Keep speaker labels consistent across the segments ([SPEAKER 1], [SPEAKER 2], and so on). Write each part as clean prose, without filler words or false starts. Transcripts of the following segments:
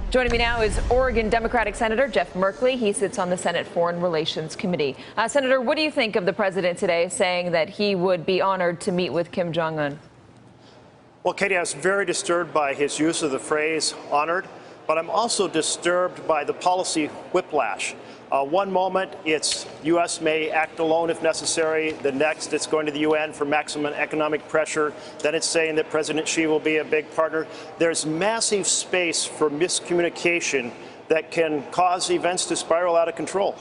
[SPEAKER 1] Joining me now is Oregon Democratic Senator Jeff Merkley. He sits on the Senate Foreign Relations Committee. Senator, what do you think of the president today saying that he would be honored to meet with Kim Jong-un?
[SPEAKER 2] Well, Katie, I was very disturbed by his use of the phrase honored, but I'm also disturbed by the policy whiplash. One moment, it's U.S. may act alone if necessary. The next, it's going to the UN for maximum economic pressure. Then it's saying that President Xi will be a big partner. There's massive space for miscommunication that can cause events to spiral out of control.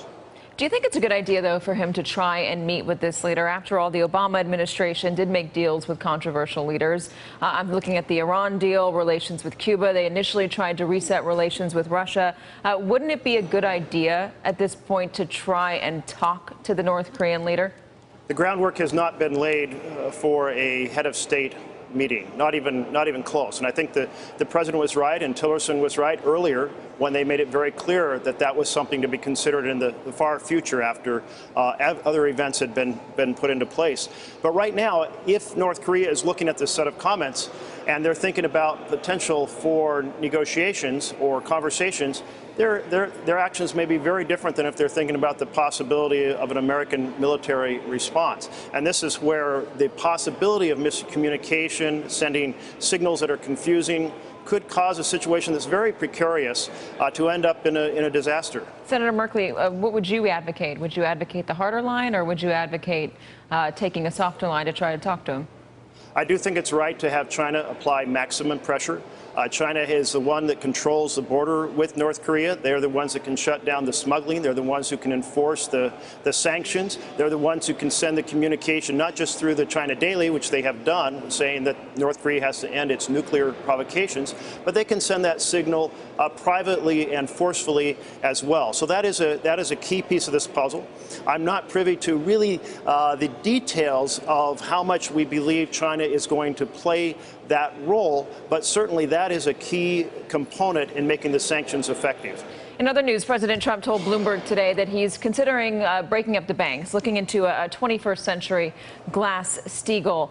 [SPEAKER 1] Do you think it's a good idea, though, for him to try and meet with this leader? After all, the Obama administration did make deals with controversial leaders. I'm looking at the Iran deal, relations with Cuba. They initially tried to reset relations with Russia. Wouldn't it be a good idea at this point to try and talk to the North Korean leader?
[SPEAKER 2] The groundwork has not been laid for a head of state meeting, not even close. And I think that the president was right and Tillerson was right earlier when they made it very clear that that was something to be considered in the far future after other events had been put into place. But right now, if North Korea is looking at this set of comments and they're thinking about potential for negotiations or conversations, their actions may be very different than if they're thinking about the possibility of an American military response. And this is where the possibility of miscommunication, sending signals that are confusing, could cause a situation that's very precarious to end up in a disaster.
[SPEAKER 1] Senator Merkley, what would you advocate? Would you advocate the harder line, or would you advocate taking a softer line to try to talk to him?
[SPEAKER 2] I do think it's right to have China apply maximum pressure. China is the one that controls the border with North Korea. They're the ones that can shut down the smuggling. They're the ones who can enforce the sanctions. They're the ones who can send the communication, not just through the China Daily, which they have done, saying that North Korea has to end its nuclear provocations, but they can send that signal privately and forcefully as well. So that is a key piece of this puzzle. I'm not privy to really the details of how much we believe China is going to play that role, but certainly that is a key component in making the sanctions effective.
[SPEAKER 1] In other news, President Trump told Bloomberg today that he's considering breaking up the banks, looking into a 21st century Glass-Steagall.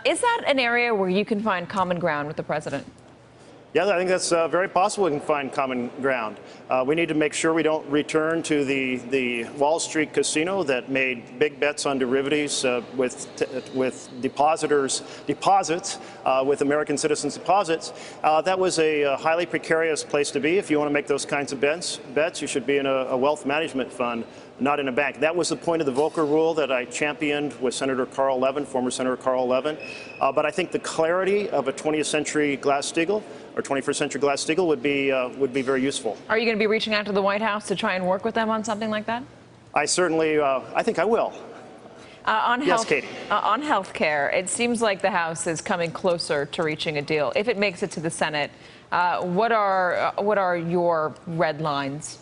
[SPEAKER 1] Is that an area where you can find common ground with the president?
[SPEAKER 2] Yeah, I think that's very possible we can find common ground. We need to make sure we don't return to the Wall Street casino that made big bets on derivatives with deposits, with American citizens' deposits. That was a highly precarious place to be. If you want to make those kinds of bets, you should be in a wealth management fund, not in a bank. That was the point of the Volcker Rule that I championed with Senator Carl Levin, former Senator Carl Levin. But I think the clarity of a 20th century Glass-Steagall or 21st century Glass-Steagall would be very useful.
[SPEAKER 1] Are you going to be reaching out to the White House to try and work with them on something like that?
[SPEAKER 2] I certainly, I think I will. Yes, Katie.
[SPEAKER 1] On health care, it seems like the House is coming closer to reaching a deal. If it makes it to the Senate, what are your red lines?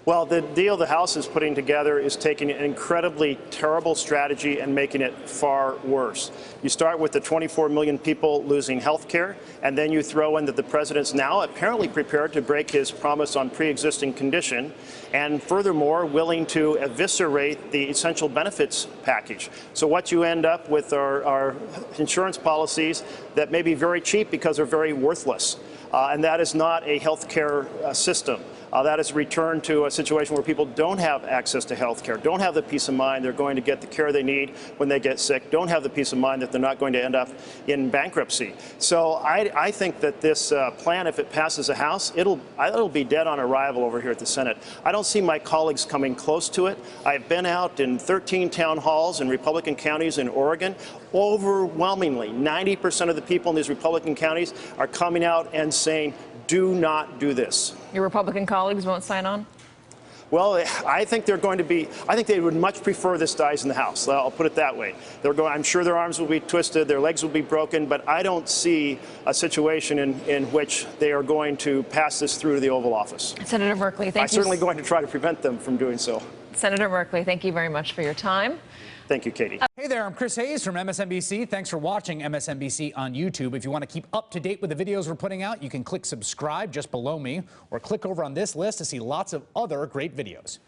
[SPEAKER 2] Well, the deal the House is putting together is taking an incredibly terrible strategy and making it far worse. You start with the 24 million people losing health care, and then you throw in that the president's now apparently prepared to break his promise on pre-existing condition, and furthermore, willing to eviscerate the essential benefits package. So what you end up with are insurance policies that may be very cheap because they're very worthless. And that is not a health care system. That is a return to a situation where people don't have access to health care, don't have the peace of mind they're going to get the care they need when they get sick, don't have the peace of mind that they're not going to end up in bankruptcy. So I think that this plan, if it passes the House, it'll be dead on arrival over here at the Senate. I don't see my colleagues coming close to it. I've been out in 13 town halls in Republican counties in Oregon. Overwhelmingly, 90% of the people in these Republican counties are coming out and saying, do not do this.
[SPEAKER 1] Your Republican colleagues won't sign on?
[SPEAKER 2] Well, I think they're going to be, I think they would much prefer this dies in the House. I'll put it that way. I'm sure their arms will be twisted, their legs will be broken, but I don't see a situation in which they are going to pass this through to the Oval Office.
[SPEAKER 1] Senator Merkley, thank you.
[SPEAKER 2] I'm certainly going to try to prevent them from doing so.
[SPEAKER 1] Senator Merkley, thank you very much for your time.
[SPEAKER 2] Thank you, Katie.
[SPEAKER 3] Hey there, I'm Chris Hayes from MSNBC. Thanks for watching MSNBC on YouTube. If you want to keep up to date with the videos we're putting out, you can click subscribe just below me or click over on this list to see lots of other great videos.